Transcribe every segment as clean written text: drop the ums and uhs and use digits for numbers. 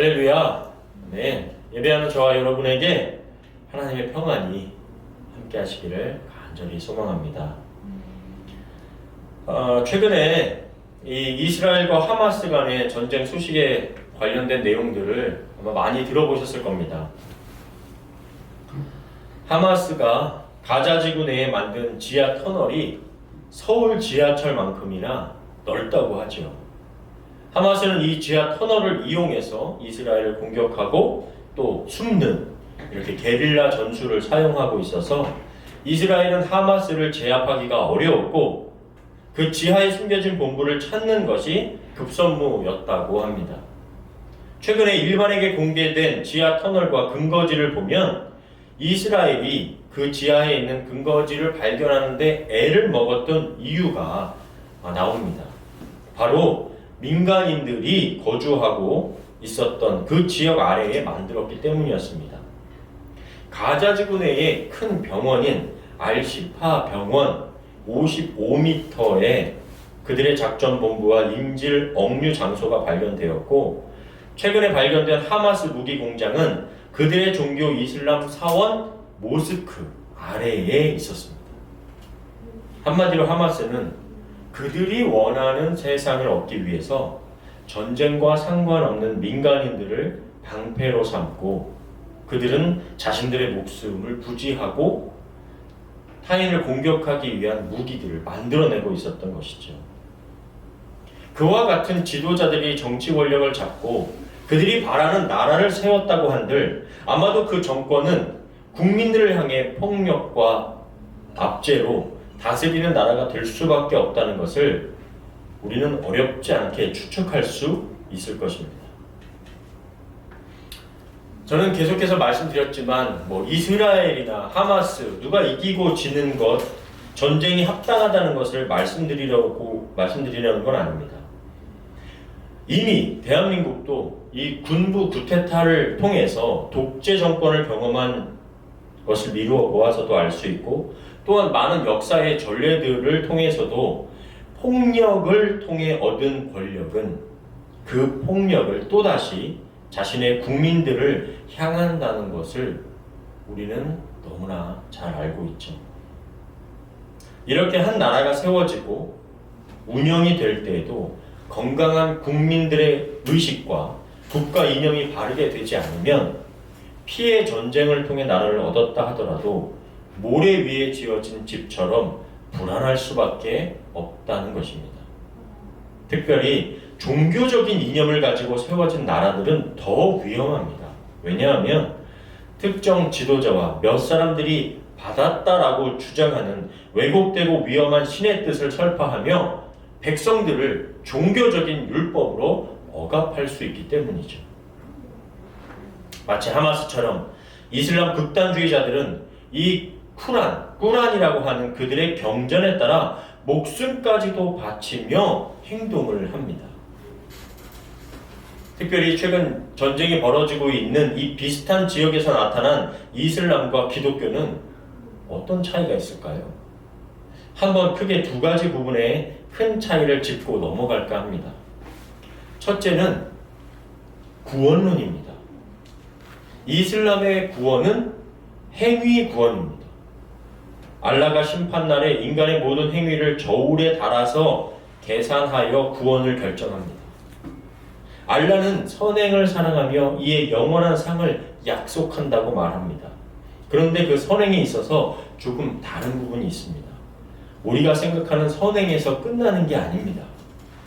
할렐루야. 네, 예배하는 저와 여러분에게 하나님의 평안이 함께 하시기를 간절히 소망합니다. 최근에 이 이스라엘과 하마스 간의 전쟁 소식에 관련된 내용들을 아마 많이 들어보셨을 겁니다. 하마스가 가자 지구 내에 만든 지하 터널이 서울 지하철만큼이나 넓다고 하죠. 하마스는 이 지하 터널을 이용해서 이스라엘을 공격하고 또 숨는 이렇게 게릴라 전술을 사용하고 있어서 이스라엘은 하마스를 제압하기가 어려웠고 그 지하에 숨겨진 본부를 찾는 것이 급선무였다고 합니다. 최근에 일반에게 공개된 지하 터널과 근거지를 보면 이스라엘이 그 지하에 있는 근거지를 발견하는 데 애를 먹었던 이유가 나옵니다. 바로 민간인들이 거주하고 있었던 그 지역 아래에 만들었기 때문이었습니다. 가자 지구 내에 큰 병원인 알시파 병원 55m에 그들의 작전본부와 인질 억류 장소가 발견되었고, 최근에 발견된 하마스 무기 공장은 그들의 종교 이슬람 사원 모스크 아래에 있었습니다. 한마디로 하마스는 그들이 원하는 세상을 얻기 위해서 전쟁과 상관없는 민간인들을 방패로 삼고 그들은 자신들의 목숨을 부지하고 타인을 공격하기 위한 무기들을 만들어내고 있었던 것이죠. 그와 같은 지도자들이 정치 권력을 잡고 그들이 바라는 나라를 세웠다고 한들 아마도 그 정권은 국민들을 향해 폭력과 압제로 다스리는 나라가 될 수밖에 없다는 것을 우리는 어렵지 않게 추측할 수 있을 것입니다. 저는 계속해서 말씀드렸지만 이스라엘이나 하마스 누가 이기고 지는 것, 전쟁이 합당하다는 것을 말씀드리려는 건 아닙니다. 이미 대한민국도 이 군부 쿠데타를 통해서 독재 정권을 경험한 것을 미루어 보아서도 알 수 있고, 또한 많은 역사의 전례들을 통해서도 폭력을 통해 얻은 권력은 그 폭력을 또다시 자신의 국민들을 향한다는 것을 우리는 너무나 잘 알고 있죠. 이렇게 한 나라가 세워지고 운영이 될 때에도 건강한 국민들의 의식과 국가 이념이 바르게 되지 않으면 피해 전쟁을 통해 나라를 얻었다 하더라도 모래 위에 지어진 집처럼 불안할 수밖에 없다는 것입니다. 특별히 종교적인 이념을 가지고 세워진 나라들은 더 위험합니다. 왜냐하면 특정 지도자와 몇 사람들이 받았다라고 주장하는 왜곡되고 위험한 신의 뜻을 설파하며 백성들을 종교적인 율법으로 억압할 수 있기 때문이죠. 마치 하마스처럼 이슬람 극단주의자들은 이 꾸란이라고 하는 그들의 경전에 따라 목숨까지도 바치며 행동을 합니다. 특별히 최근 전쟁이 벌어지고 있는 이 비슷한 지역에서 나타난 이슬람과 기독교는 어떤 차이가 있을까요? 한번 크게 두 가지 부분에 큰 차이를 짚고 넘어갈까 합니다. 첫째는 구원론입니다. 이슬람의 구원은 행위 구원입니다. 알라가 심판날에 인간의 모든 행위를 저울에 달아서 계산하여 구원을 결정합니다. 알라는 선행을 사랑하며 이에 영원한 상을 약속한다고 말합니다. 그런데 그 선행에 있어서 조금 다른 부분이 있습니다. 우리가 생각하는 선행에서 끝나는 게 아닙니다.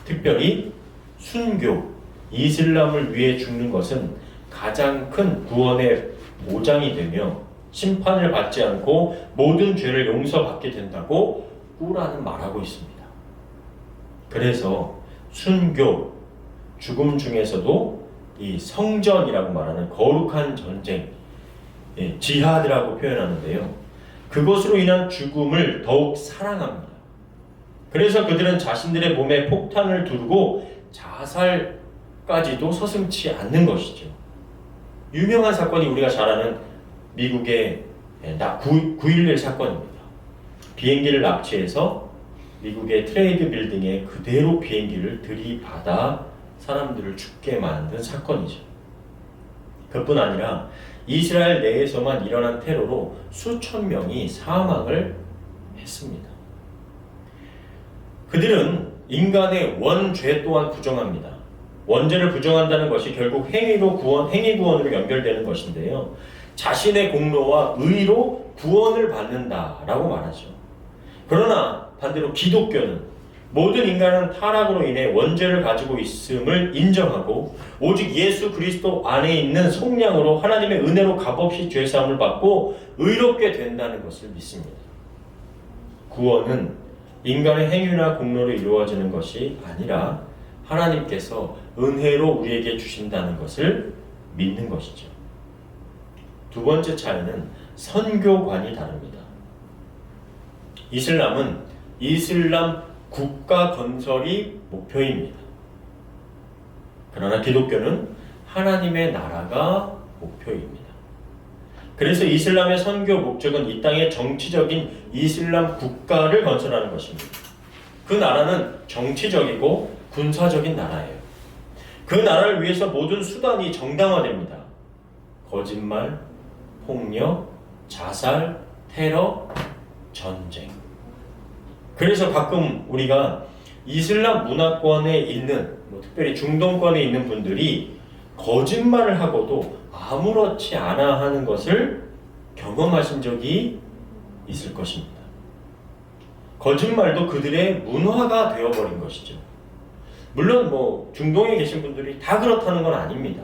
특별히 순교, 이슬람을 위해 죽는 것은 가장 큰 구원의 보장이 되며 심판을 받지 않고 모든 죄를 용서받게 된다고 꾸란은 말하고 있습니다. 그래서 순교, 죽음 중에서도 이 성전이라고 말하는 거룩한 전쟁, 지하드라고 표현하는데요. 그것으로 인한 죽음을 더욱 사랑합니다. 그래서 그들은 자신들의 몸에 폭탄을 두르고 자살까지도 서슴지 않는 것이죠. 유명한 사건이 우리가 잘 아는 미국의 9.11 사건입니다. 비행기를 납치해서 미국의 트레이드 빌딩에 그대로 비행기를 들이받아 사람들을 죽게 만든 사건이죠. 그뿐 아니라 이스라엘 내에서만 일어난 테러로 수천 명이 사망을 했습니다. 그들은 인간의 원죄 또한 부정합니다. 원죄를 부정한다는 것이 결국 행위 구원으로 연결되는 것인데요. 자신의 공로와 의로 구원을 받는다라고 말하죠. 그러나 반대로 기독교는 모든 인간은 타락으로 인해 원죄를 가지고 있음을 인정하고 오직 예수 그리스도 안에 있는 속량으로 하나님의 은혜로 값없이 죄사함을 받고 의롭게 된다는 것을 믿습니다. 구원은 인간의 행위나 공로로 이루어지는 것이 아니라 하나님께서 은혜로 우리에게 주신다는 것을 믿는 것이죠. 두 번째 차이는 선교관이 다릅니다. 이슬람은 이슬람 국가 건설이 목표입니다. 그러나 기독교는 하나님의 나라가 목표입니다. 그래서 이슬람의 선교 목적은 이 땅의 정치적인 이슬람 국가를 건설하는 것입니다. 그 나라는 정치적이고 군사적인 나라예요. 그 나라를 위해서 모든 수단이 정당화됩니다. 거짓말, 폭력, 자살, 테러, 전쟁. 그래서 가끔 우리가 이슬람 문화권에 있는, 특별히 중동권에 있는 분들이 거짓말을 하고도 아무렇지 않아 하는 것을 경험하신 적이 있을 것입니다. 거짓말도 그들의 문화가 되어버린 것이죠. 물론 중동에 계신 분들이 다 그렇다는 건 아닙니다.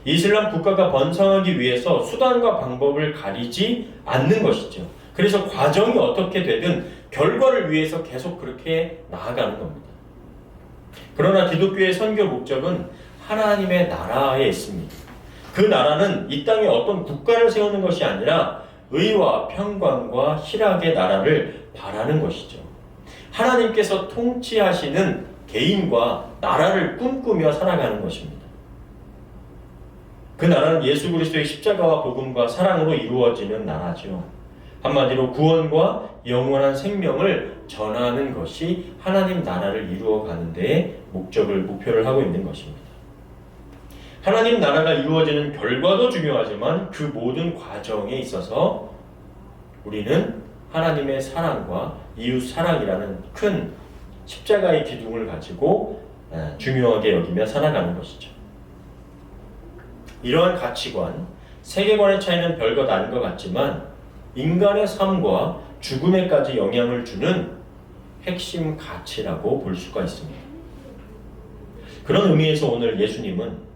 이슬람 국가가 번성하기 위해서 수단과 방법을 가리지 않는 것이죠. 그래서 과정이 어떻게 되든 결과를 위해서 계속 그렇게 나아가는 겁니다. 그러나 기독교의 선교 목적은 하나님의 나라에 있습니다. 그 나라는 이 땅에 어떤 국가를 세우는 것이 아니라 의와 평강과 희락의 나라를 바라는 것이죠. 하나님께서 통치하시는 개인과 나라를 꿈꾸며 살아가는 것입니다. 그 나라는 예수 그리스도의 십자가와 복음과 사랑으로 이루어지는 나라죠. 한마디로 구원과 영원한 생명을 전하는 것이 하나님 나라를 이루어가는 데에 목표를 하고 있는 것입니다. 하나님 나라가 이루어지는 결과도 중요하지만 그 모든 과정에 있어서 우리는 하나님의 사랑과 이웃 사랑이라는 큰 십자가의 기둥을 가지고 중요하게 여기며 살아가는 것이죠. 이러한 가치관, 세계관의 차이는 별것 아닌 것 같지만 인간의 삶과 죽음에까지 영향을 주는 핵심 가치라고 볼 수가 있습니다. 그런 의미에서 오늘 예수님은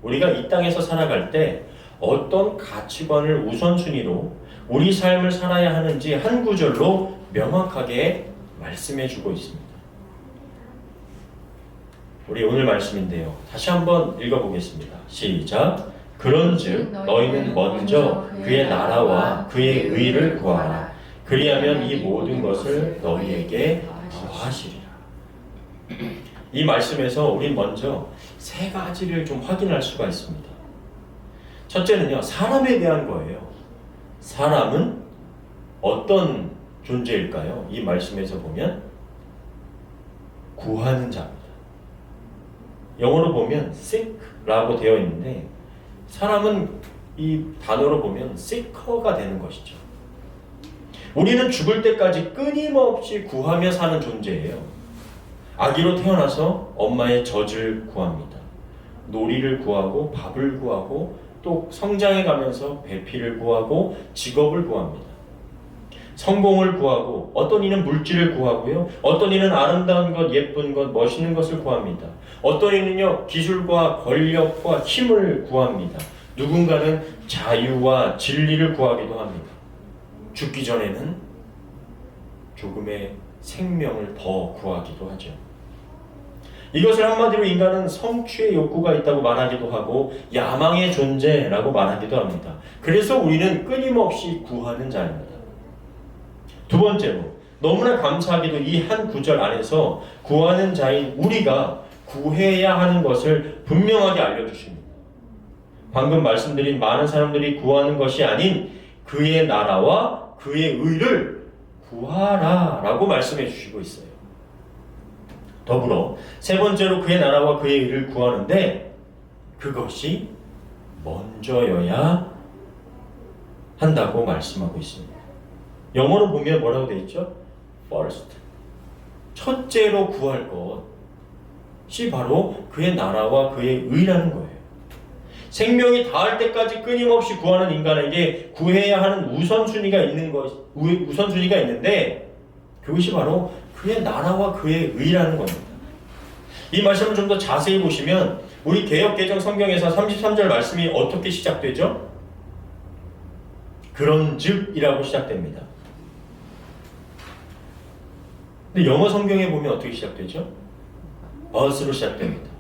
우리가 이 땅에서 살아갈 때 어떤 가치관을 우선순위로 우리 삶을 살아야 하는지 한 구절로 명확하게 말씀해 주고 있습니다. 우리 오늘 말씀인데요. 다시 한번 읽어보겠습니다. 시작. 그런즉 너희는 먼저 그의 나라와 그의 의를 구하라. 그리하면 이 모든 것을 너희에게 더하시리라. 이 말씀에서 우린 먼저 세 가지를 좀 확인할 수가 있습니다. 첫째는요, 사람에 대한 거예요. 사람은 어떤 존재일까요? 이 말씀에서 보면 구하는 자입니다. 영어로 보면 seek라고 되어 있는데 사람은 이 단어로 보면 seeker가 되는 것이죠. 우리는 죽을 때까지 끊임없이 구하며 사는 존재예요. 아기로 태어나서 엄마의 젖을 구합니다. 놀이를 구하고 밥을 구하고 또 성장해 가면서 배필을 구하고 직업을 구합니다. 성공을 구하고 어떤 이는 물질을 구하고요. 어떤 이는 아름다운 것, 예쁜 것, 멋있는 것을 구합니다. 어떤 이는요 기술과 권력과 힘을 구합니다. 누군가는 자유와 진리를 구하기도 합니다. 죽기 전에는 조금의 생명을 더 구하기도 하죠. 이것을 한마디로 인간은 성취의 욕구가 있다고 말하기도 하고 야망의 존재라고 말하기도 합니다. 그래서 우리는 끊임없이 구하는 자입니다. 두 번째로 너무나 감사하게도 이 한 구절 안에서 구하는 자인 우리가 구해야 하는 것을 분명하게 알려주십니다. 방금 말씀드린 많은 사람들이 구하는 것이 아닌 그의 나라와 그의 의를 구하라 라고 말씀해 주시고 있어요. 더불어 세 번째로 그의 나라와 그의 의를 구하는데 그것이 먼저여야 한다고 말씀하고 있습니다. 영어로 보면 뭐라고 되어 있죠? First. 첫째로 구할 것이 바로 그의 나라와 그의 의라는 거예요. 생명이 다할 때까지 끊임없이 구하는 인간에게 구해야 하는 우선순위가 있는데 그것이 바로 그의 나라와 그의 의라는 겁니다. 이 말씀을 좀 더 자세히 보시면 우리 개역개정 성경에서 33절 말씀이 어떻게 시작되죠? 그런즉이라고 시작됩니다. 근데 영어 성경에 보면 어떻게 시작되죠? but으로 시작됩니다.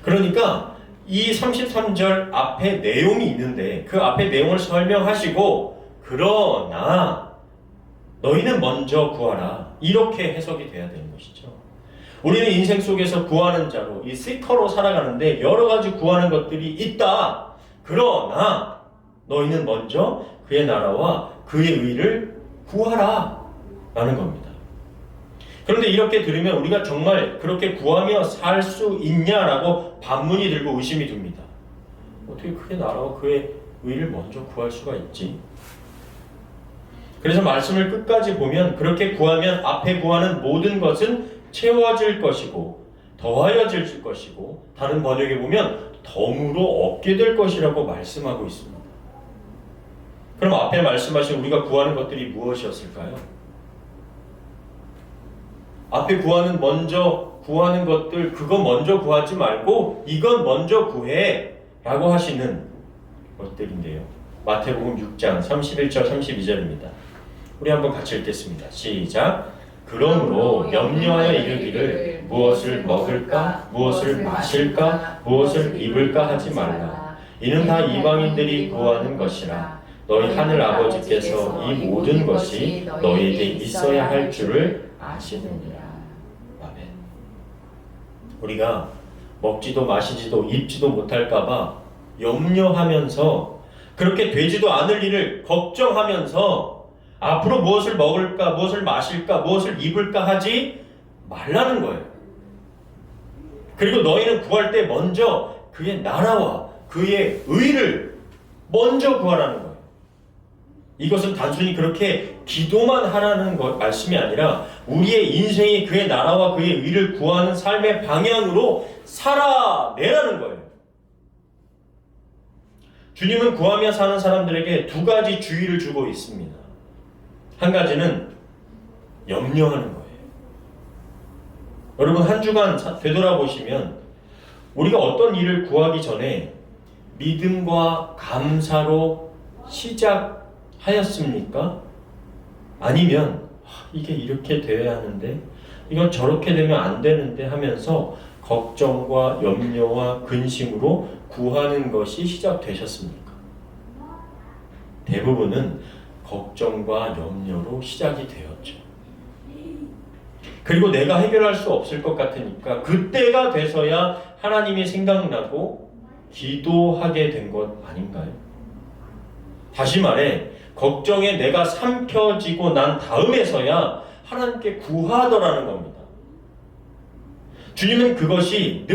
그러니까 이 33절 앞에 내용이 있는데 그 앞에 내용을 설명하시고 그러나 너희는 먼저 구하라 이렇게 해석이 돼야 되는 것이죠. 우리는 인생 속에서 구하는 자로 이 시커로 살아가는데 여러 가지 구하는 것들이 있다. 그러나 너희는 먼저 그의 나라와 그의 의를 구하라 라는 겁니다. 그런데 이렇게 들으면 우리가 정말 그렇게 구하며 살 수 있냐라고 반문이 들고 의심이 듭니다. 어떻게 그의 나라와 그의 의를 먼저 구할 수가 있지? 그래서 말씀을 끝까지 보면 그렇게 구하면 앞에 구하는 모든 것은 채워질 것이고 더하여질 것이고 다른 번역에 보면 덤으로 얻게 될 것이라고 말씀하고 있습니다. 그럼 앞에 말씀하신 우리가 구하는 것들이 무엇이었을까요? 앞에 먼저 구하는 것들 그거 먼저 구하지 말고 이건 먼저 구해 라고 하시는 것들인데요. 마태복음 6장 31절 32절입니다. 우리 한번 같이 읽겠습니다. 시작. 그러므로 염려하여 이르기를 무엇을 먹을까 무엇을 마실까 무엇을 입을까 하지 말라. 이는 다 이방인들이 구하는 것이라. 너희 하늘 아버지께서 이 모든 것이 너희에게 있어야 할 줄을 아시느니라. 아멘. 우리가 먹지도 마시지도 입지도 못할까봐 염려하면서 그렇게 되지도 않을 일을 걱정하면서 앞으로 무엇을 먹을까, 무엇을 마실까, 무엇을 입을까 하지 말라는 거예요. 그리고 너희는 구할 때 먼저 그의 나라와 그의 의를 먼저 구하라는 거예요. 이것은 단순히 그렇게 기도만 하라는 말씀이 아니라 우리의 인생이 그의 나라와 그의 의를 구하는 삶의 방향으로 살아내라는 거예요. 주님은 구하며 사는 사람들에게 두 가지 주의를 주고 있습니다. 한 가지는 염려하는 거예요. 여러분 한 주간 되돌아보시면 우리가 어떤 일을 구하기 전에 믿음과 감사로 시작하였습니까? 아니면 이게 이렇게 되어야 하는데 이건 저렇게 되면 안 되는데 하면서 걱정과 염려와 근심으로 구하는 것이 시작되셨습니까? 대부분은 걱정과 염려로 시작이 되었죠. 그리고 내가 해결할 수 없을 것 같으니까 그때가 돼서야 하나님이 생각나고 기도하게 된 것 아닌가요? 다시 말해 걱정에 내가 삼켜지고 난 다음에서야 하나님께 구하더라는 겁니다. 주님은 그것이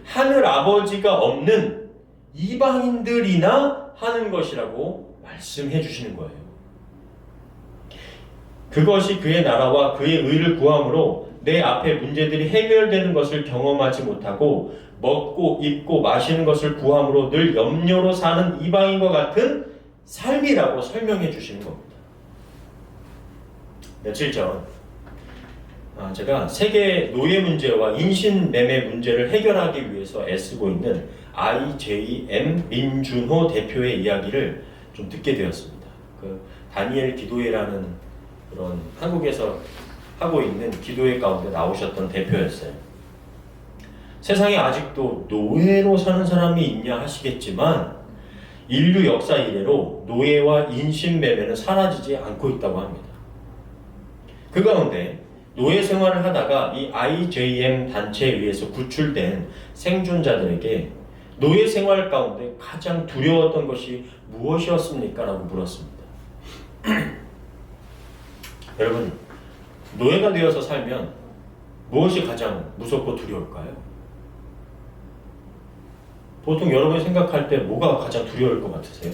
하늘 아버지가 없는 이방인들이나 하는 것이라고 말씀해 주시는 거예요. 그것이 그의 나라와 그의 의를 구함으로 내 앞에 문제들이 해결되는 것을 경험하지 못하고 먹고 입고 마시는 것을 구함으로 늘 염려로 사는 이방인과 같은 삶이라고 설명해 주시는 겁니다. 며칠 전 제가 세계 노예 문제와 인신매매 문제를 해결하기 위해서 애쓰고 있는 IJM 민준호 대표의 이야기를 좀 듣게 되었습니다. 그 다니엘 기도회라는 그런 한국에서 하고 있는 기도회 가운데 나오셨던 대표였어요. 세상에 아직도 노예로 사는 사람이 있냐 하시겠지만 인류 역사 이래로 노예와 인신매매는 사라지지 않고 있다고 합니다. 그 가운데 노예 생활을 하다가 이 IJM 단체에 의해서 구출된 생존자들에게 노예 생활 가운데 가장 두려웠던 것이 무엇이었습니까? 라고 물었습니다. 여러분, 노예가 되어서 살면 무엇이 가장 무섭고 두려울까요? 보통 여러분이 생각할 때 뭐가 가장 두려울 것 같으세요?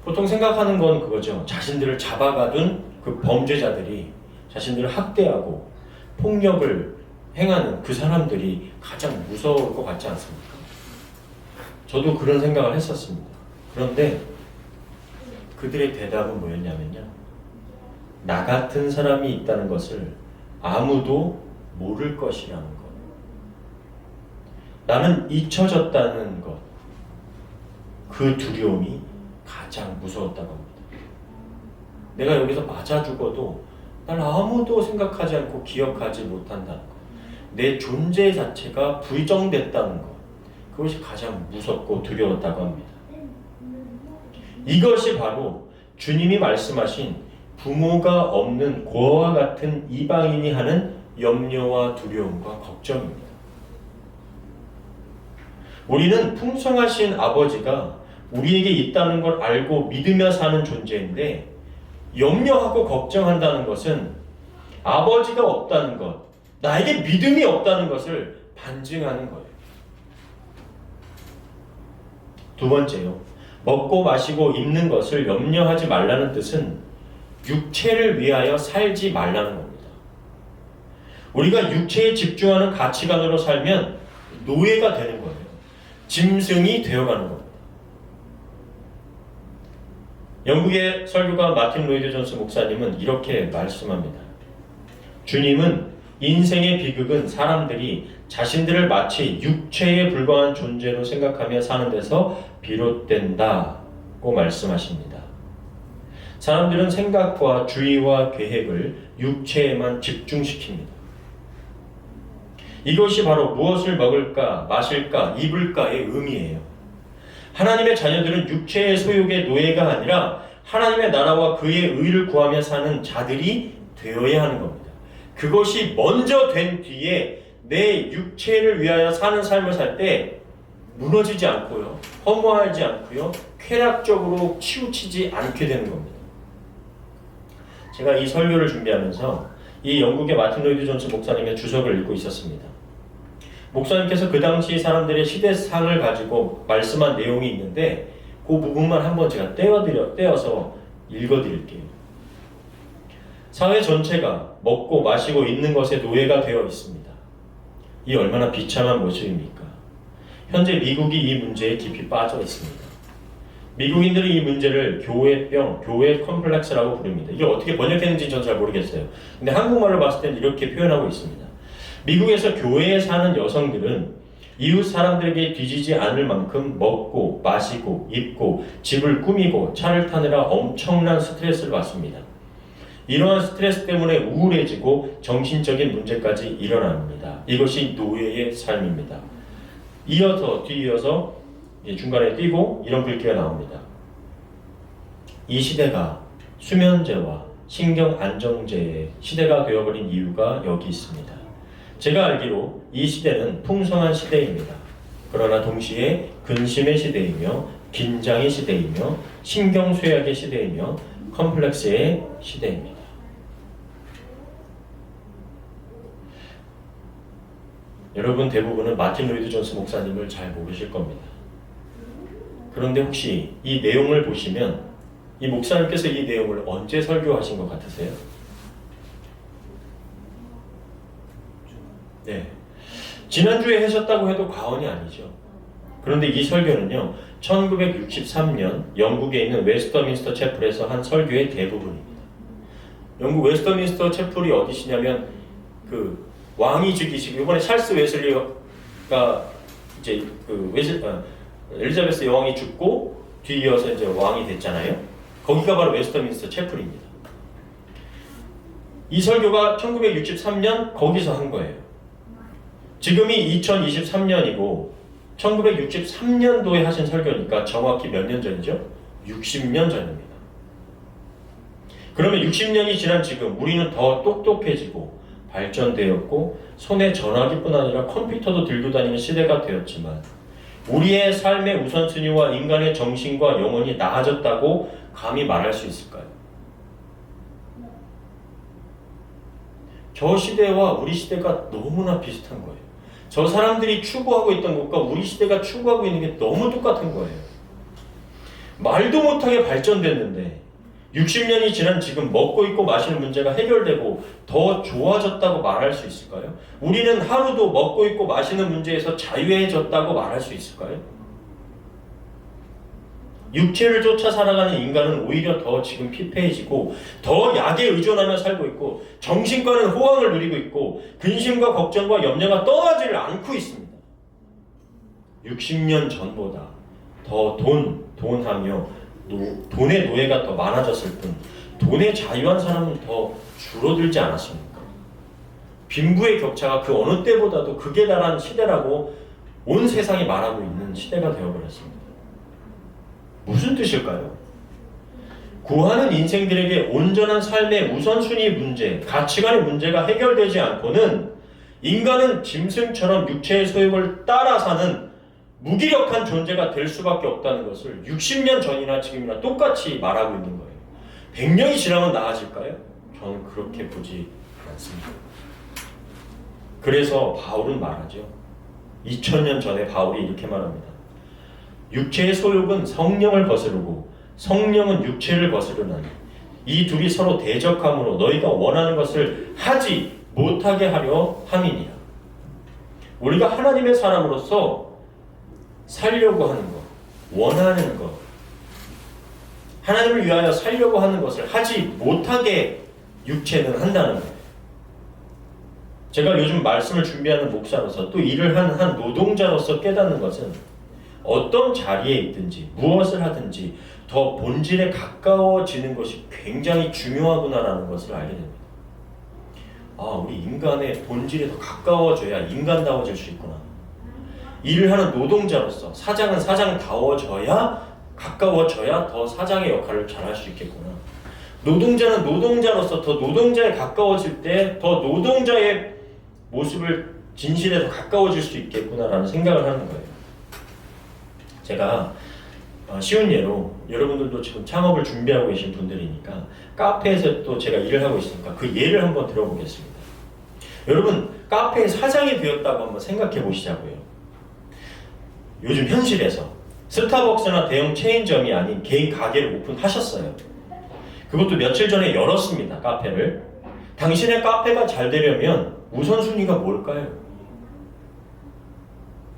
보통 생각하는 건 그거죠. 자신들을 잡아가둔 그 범죄자들이 자신들을 학대하고 폭력을 행하는 그 사람들이 가장 무서울 것 같지 않습니까? 저도 그런 생각을 했었습니다. 그런데 그들의 대답은 뭐였냐면요. 나 같은 사람이 있다는 것을 아무도 모를 것이라는 것. 나는 잊혀졌다는 것. 그 두려움이 가장 무서웠다고 합니다. 내가 여기서 맞아 죽어도 날 아무도 생각하지 않고 기억하지 못한다는 것. 내 존재 자체가 부정됐다는 것. 그것이 가장 무섭고 두려웠다고 합니다. 이것이 바로 주님이 말씀하신 부모가 없는 고아와 같은 이방인이 하는 염려와 두려움과 걱정입니다. 우리는 풍성하신 아버지가 우리에게 있다는 걸 알고 믿으며 사는 존재인데, 염려하고 걱정한다는 것은 아버지가 없다는 것, 나에게 믿음이 없다는 것을 반증하는 거예요. 두 번째요. 먹고 마시고 입는 것을 염려하지 말라는 뜻은 육체를 위하여 살지 말라는 겁니다. 우리가 육체에 집중하는 가치관으로 살면 노예가 되는 거예요. 짐승이 되어가는 겁니다. 영국의 설교가 마틴 로이드 존스 목사님은 이렇게 말씀합니다. 주님은 인생의 비극은 사람들이 자신들을 마치 육체에 불과한 존재로 생각하며 사는 데서 비롯된다고 말씀하십니다. 사람들은 생각과 주의와 계획을 육체에만 집중시킵니다. 이것이 바로 무엇을 먹을까, 마실까, 입을까의 의미예요. 하나님의 자녀들은 육체의 소욕의 노예가 아니라 하나님의 나라와 그의 의를 구하며 사는 자들이 되어야 하는 겁니다. 그것이 먼저 된 뒤에 내 육체를 위하여 사는 삶을 살 때 무너지지 않고요, 허무하지 않고요, 쾌락적으로 치우치지 않게 되는 겁니다. 제가 이 설교를 준비하면서 이 영국의 마틴 로이드 존스 목사님의 주석을 읽고 있었습니다. 목사님께서 그 당시 사람들의 시대상을 가지고 말씀한 내용이 있는데 그 부분만 한번 제가 떼어서 읽어드릴게요. 사회 전체가 먹고 마시고 입는 것에 노예가 되어 있습니다. 이 얼마나 비참한 모습입니까? 현재 미국이 이 문제에 깊이 빠져 있습니다. 미국인들이 이 문제를 교회병, 교회 컴플렉스라고 부릅니다. 이게 어떻게 번역했는지 전 잘 모르겠어요. 근데 한국말로 봤을 때는 이렇게 표현하고 있습니다. 미국에서 교회에 사는 여성들은 이웃 사람들에게 뒤지지 않을 만큼 먹고 마시고 입고 집을 꾸미고 차를 타느라 엄청난 스트레스를 받습니다. 이러한 스트레스 때문에 우울해지고 정신적인 문제까지 일어납니다. 이것이 노예의 삶입니다. 뒤이어서 중간에 띄고 이런 글귀가 나옵니다. 이 시대가 수면제와 신경 안정제의 시대가 되어버린 이유가 여기 있습니다. 제가 알기로 이 시대는 풍성한 시대입니다. 그러나 동시에 근심의 시대이며 긴장의 시대이며 신경쇠약의 시대이며 컴플렉스의 시대입니다. 여러분 대부분은 마틴 로이드 존스 목사님을 잘 모르실 겁니다. 그런데 혹시 이 내용을 보시면 이 목사님께서 이 내용을 언제 설교하신 것 같으세요? 네, 지난주에 하셨다고 해도 과언이 아니죠. 그런데 이 설교는요, 1963년 영국에 있는 웨스터민스터 채플에서 한 설교의 대부분입니다. 영국 웨스터민스터 채플이 어디시냐면 그 왕위 즉위식, 이번에 찰스 웨슬리가 이제 엘리자베스 여왕이 죽고 뒤이어서 이제 왕이 됐잖아요. 거기가 바로 웨스터민스터 채플입니다. 이 설교가 1963년 거기서 한 거예요. 지금이 2023년이고 1963년도에 하신 설교니까 정확히 몇 년 전이죠? 60년 전입니다. 그러면 60년이 지난 지금 우리는 더 똑똑해지고 발전되었고 손에 전화기뿐 아니라 컴퓨터도 들고 다니는 시대가 되었지만 우리의 삶의 우선순위와 인간의 정신과 영혼이 나아졌다고 감히 말할 수 있을까요? 저 시대와 우리 시대가 너무나 비슷한 거예요. 저 사람들이 추구하고 있던 것과 우리 시대가 추구하고 있는 게 너무 똑같은 거예요. 말도 못하게 발전됐는데 60년이 지난 지금 먹고 입고 마시는 문제가 해결되고 더 좋아졌다고 말할 수 있을까요? 우리는 하루도 먹고 입고 마시는 문제에서 자유해졌다고 말할 수 있을까요? 육체를 쫓아 살아가는 인간은 오히려 더 지금 피폐해지고 더 약에 의존하며 살고 있고 정신과는 호황을 누리고 있고 근심과 걱정과 염려가 떠나지를 않고 있습니다. 60년 전보다 더 돈하며 돈의 노예가 더 많아졌을 뿐 돈에 자유한 사람은 더 줄어들지 않았습니까? 빈부의 격차가 그 어느 때보다도 극에 달한 시대라고 온 세상이 말하고 있는 시대가 되어버렸습니다. 무슨 뜻일까요? 구하는 인생들에게 온전한 삶의 우선순위 문제, 가치관의 문제가 해결되지 않고는 인간은 짐승처럼 육체의 소욕을 따라 사는 무기력한 존재가 될 수밖에 없다는 것을 60년 전이나 지금이나 똑같이 말하고 있는 거예요. 100년이 지나면 나아질까요? 저는 그렇게 보지 않습니다. 그래서 바울은 말하죠. 2000년 전에 바울이 이렇게 말합니다. 육체의 소욕은 성령을 거스르고 성령은 육체를 거스르나니 이 둘이 서로 대적함으로 너희가 원하는 것을 하지 못하게 하려 함이니라. 우리가 하나님의 사람으로서 살려고 하는 것, 원하는 것, 하나님을 위하여 살려고 하는 것을 하지 못하게 육체는 한다는 거예요. 제가 요즘 말씀을 준비하는 목사로서 또 일을 하는 한 노동자로서 깨닫는 것은 어떤 자리에 있든지 무엇을 하든지 더 본질에 가까워지는 것이 굉장히 중요하구나라는 것을 알게 됩니다. 우리 인간의 본질에 더 가까워져야 인간다워질 수 있구나. 일을 하는 노동자로서 사장은 사장다워져야 가까워져야 더 사장의 역할을 잘할 수 있겠구나. 노동자는 노동자로서 더 노동자에 가까워질 때 더 노동자의 모습을 진실에 더 가까워질 수 있겠구나라는 생각을 하는 거예요. 제가 쉬운 예로 여러분들도 지금 창업을 준비하고 계신 분들이니까 카페에서 또 제가 일을 하고 있으니까 그 예를 한번 들어보겠습니다. 여러분 카페의 사장이 되었다고 한번 생각해 보시자고요. 요즘 현실에서 스타벅스나 대형 체인점이 아닌 개인 가게를 오픈하셨어요. 그것도 며칠 전에 열었습니다. 카페를. 당신의 카페가 잘 되려면 우선순위가 뭘까요?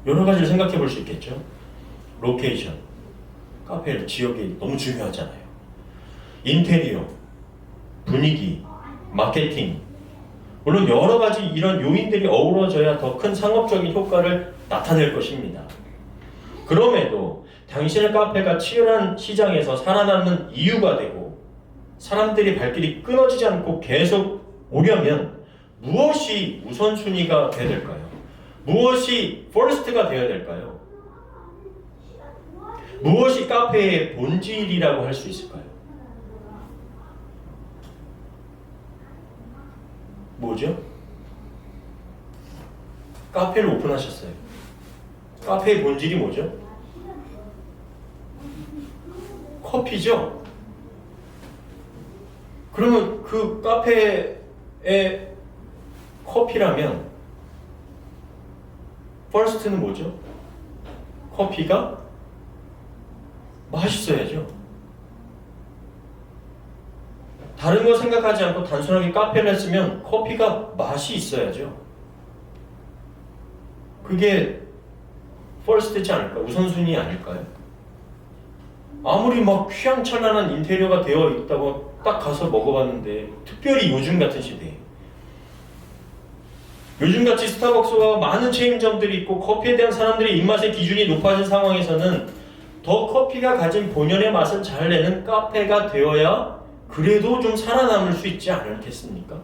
여러 가지를 생각해 볼 수 있겠죠. 로케이션, 카페 지역이 너무 중요하잖아요. 인테리어, 분위기, 마케팅, 물론 여러 가지 이런 요인들이 어우러져야 더 큰 상업적인 효과를 나타낼 것입니다. 그럼에도 당신의 카페가 치열한 시장에서 살아남는 이유가 되고 사람들이 발길이 끊어지지 않고 계속 오려면 무엇이 우선순위가 되어야 될까요? 무엇이 퍼스트가 되어야 될까요? 무엇이 카페의 본질이라고 할 수 있을까요? 뭐죠? 카페를 오픈하셨어요. 카페의 본질이 뭐죠? 커피죠? 그러면 그 카페의 커피라면 퍼스트는 뭐죠? 커피가 맛있어야죠. 다른 거 생각하지 않고 단순하게 카페를 했으면 커피가 맛이 있어야죠. 그게 퍼스트지 않을까? 우선순위 아닐까요? 아무리 막 휘황찬란한 인테리어가 되어 있다고 딱 가서 먹어봤는데 특별히 요즘 같은 시대에 요즘같이 스타벅스와 많은 체인점들이 있고 커피에 대한 사람들의 입맛의 기준이 높아진 상황에서는 더 커피가 가진 본연의 맛을 잘 내는 카페가 되어야 그래도 좀 살아남을 수 있지 않겠습니까?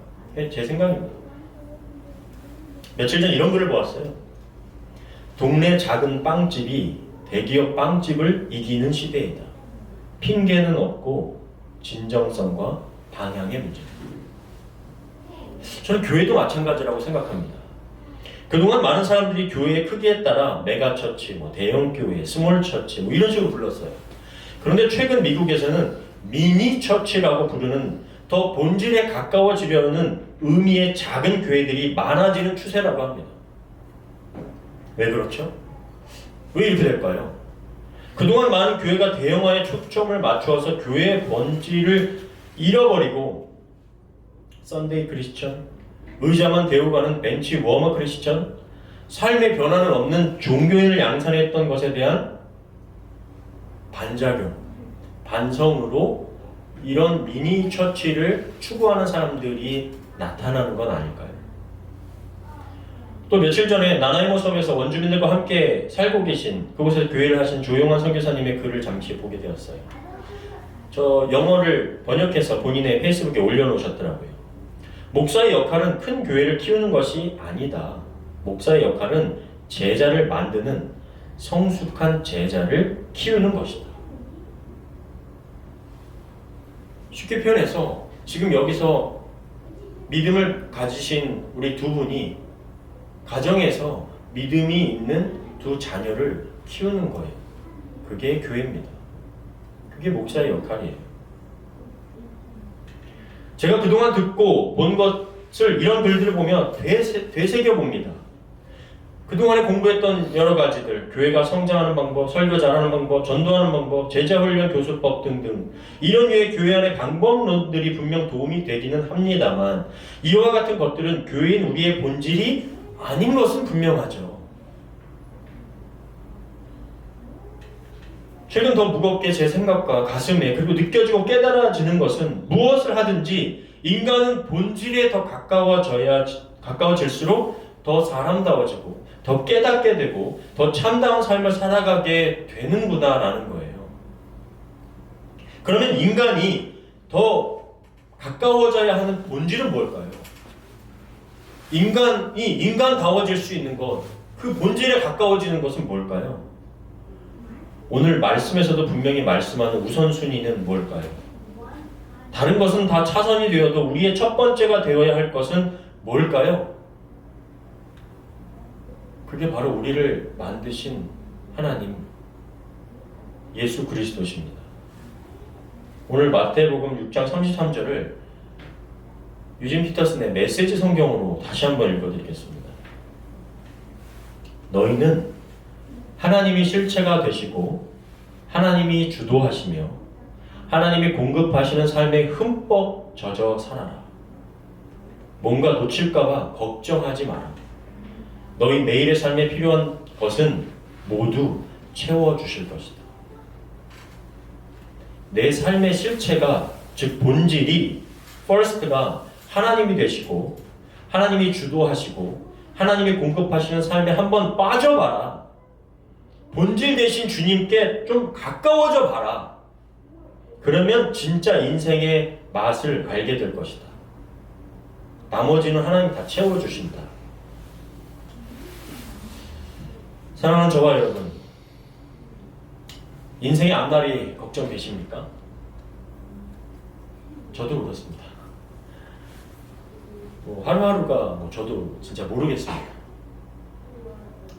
제 생각입니다. 며칠 전 이런 글을 보았어요. 동네 작은 빵집이 대기업 빵집을 이기는 시대이다. 핑계는 없고 진정성과 방향의 문제다. 저는 교회도 마찬가지라고 생각합니다. 그동안 많은 사람들이 교회의 크기에 따라 메가처치, 대형 교회, 스몰 처치 이런 식으로 불렀어요. 그런데 최근 미국에서는 미니 처치라고 부르는 더 본질에 가까워지려는 의미의 작은 교회들이 많아지는 추세라고 합니다. 왜 그렇죠? 왜 이렇게 될까요? 그동안 많은 교회가 대형화에 초점을 맞추어서 교회의 본질을 잃어버리고 썬데이 크리스천, 의자만 대고 가는 벤치 워머 크리스천, 삶의 변화는 없는 종교인을 양산했던 것에 대한 반작용, 반성으로 이런 미니 처치를 추구하는 사람들이 나타나는 건 아닐까요? 또 며칠 전에 나나이모 섬에서 원주민들과 함께 살고 계신 그곳에서 교회를 하신 조용환 선교사님의 글을 잠시 보게 되었어요. 저 영어를 번역해서 본인의 페이스북에 올려놓으셨더라고요. 목사의 역할은 큰 교회를 키우는 것이 아니다. 목사의 역할은 제자를 만드는 성숙한 제자를 키우는 것이다. 쉽게 표현해서 지금 여기서 믿음을 가지신 우리 두 분이 가정에서 믿음이 있는 두 자녀를 키우는 거예요. 그게 교회입니다. 그게 목사의 역할이에요. 제가 그동안 듣고 본 것을 이런 글들을 보면 되새겨 봅니다. 그동안에 공부했던 여러 가지들, 교회가 성장하는 방법, 설교 잘하는 방법, 전도하는 방법, 제자훈련 교수법 등등 이런 류의 교회 안의 방법론들이 분명 도움이 되기는 합니다만 이와 같은 것들은 교회인 우리의 본질이 아닌 것은 분명하죠. 최근 더 무겁게 제 생각과 가슴에 그리고 느껴지고 깨달아지는 것은 무엇을 하든지 인간은 본질에 더 가까워질수록 더 사람다워지고 더 깨닫게 되고 더 참다운 삶을 살아가게 되는구나라는 거예요. 그러면 인간이 더 가까워져야 하는 본질은 뭘까요? 인간이 인간다워질 수 있는 것, 그 본질에 가까워지는 것은 뭘까요? 오늘 말씀에서도 분명히 말씀하는 우선순위는 뭘까요? 다른 것은 다 차선이 되어도 우리의 첫 번째가 되어야 할 것은 뭘까요? 그게 바로 우리를 만드신 하나님, 예수 그리스도십니다. 오늘 마태복음 6장 33절을 유진 피터슨의 메시지 성경으로 다시 한번 읽어드리겠습니다. 너희는 하나님이 실체가 되시고 하나님이 주도하시며 하나님이 공급하시는 삶에 흠뻑 젖어 살아라. 뭔가 놓칠까봐 걱정하지 마라. 너희 매일의 삶에 필요한 것은 모두 채워주실 것이다. 내 삶의 실체가, 즉 본질이, first가 하나님이 되시고 하나님이 주도하시고 하나님이 공급하시는 삶에 한번 빠져봐라. 본질 대신 주님께 좀 가까워져 봐라. 그러면 진짜 인생의 맛을 알게 될 것이다. 나머지는 하나님 다 채워주신다. 사랑하는 저와 여러분, 인생의 앞날이 걱정되십니까? 저도 그렇습니다. 하루하루가 저도 진짜 모르겠습니다.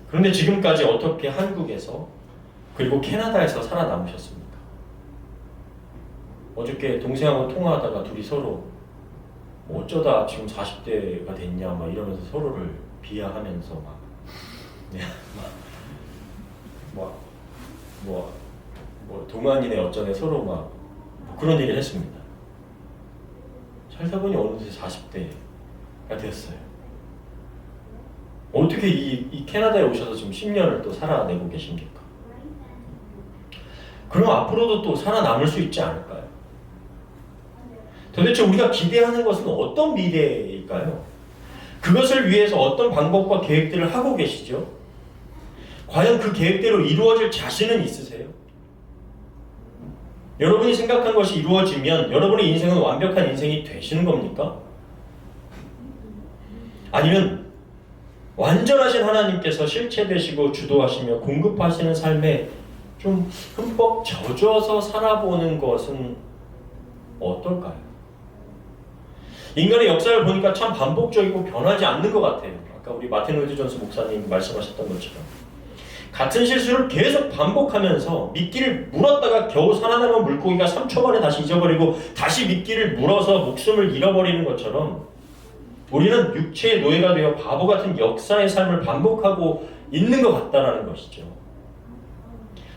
그런데 지금까지 어떻게 한국에서 그리고 캐나다에서 살아남으셨습니까? 어저께 동생하고 통화하다가 둘이 서로 어쩌다 지금 40대가 됐냐 막 이러면서 서로를 비하하면서 동안이네 어쩌네 서로 막 그런 얘기를 했습니다. 살다 보니 어느새 40대가 됐어요. 어떻게 이 캐나다에 오셔서 지금 10년을 또 살아내고 계십니까? 그럼 앞으로도 또 살아남을 수 있지 않을까요? 도대체 우리가 기대하는 것은 어떤 미래일까요? 그것을 위해서 어떤 방법과 계획들을 하고 계시죠? 과연 그 계획대로 이루어질 자신은 있으세요? 여러분이 생각한 것이 이루어지면 여러분의 인생은 완벽한 인생이 되시는 겁니까? 아니면 완전하신 하나님께서 실체되시고 주도하시며 공급하시는 삶에 좀 흠뻑 젖어서 살아보는 것은 어떨까요? 인간의 역사를 보니까 참 반복적이고 변하지 않는 것 같아요. 아까 우리 마틴 로이드 존스 목사님 말씀하셨던 것처럼 같은 실수를 계속 반복하면서 미끼를 물었다가 겨우 살아남은 물고기가 3초 만에 다시 잊어버리고 다시 미끼를 물어서 목숨을 잃어버리는 것처럼 우리는 육체의 노예가 되어 바보 같은 역사의 삶을 반복하고 있는 것 같다라는 것이죠.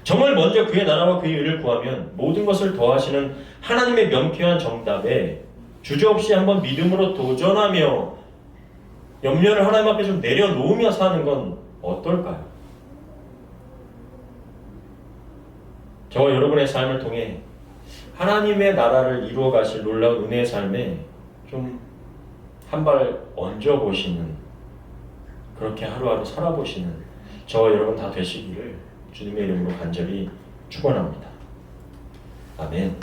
정말 먼저 그의 나라와 그의 의를 구하면 모든 것을 더하시는 하나님의 명쾌한 정답에 주저없이 한번 믿음으로 도전하며 염려를 하나님 앞에 좀 내려놓으며 사는 건 어떨까요? 저와 여러분의 삶을 통해 하나님의 나라를 이루어 가실 놀라운 은혜의 삶에 좀 한 발 얹어 보시는, 그렇게 하루하루 살아보시는 저와 여러분 다 되시기를 주님의 이름으로 간절히 축원합니다. 아멘.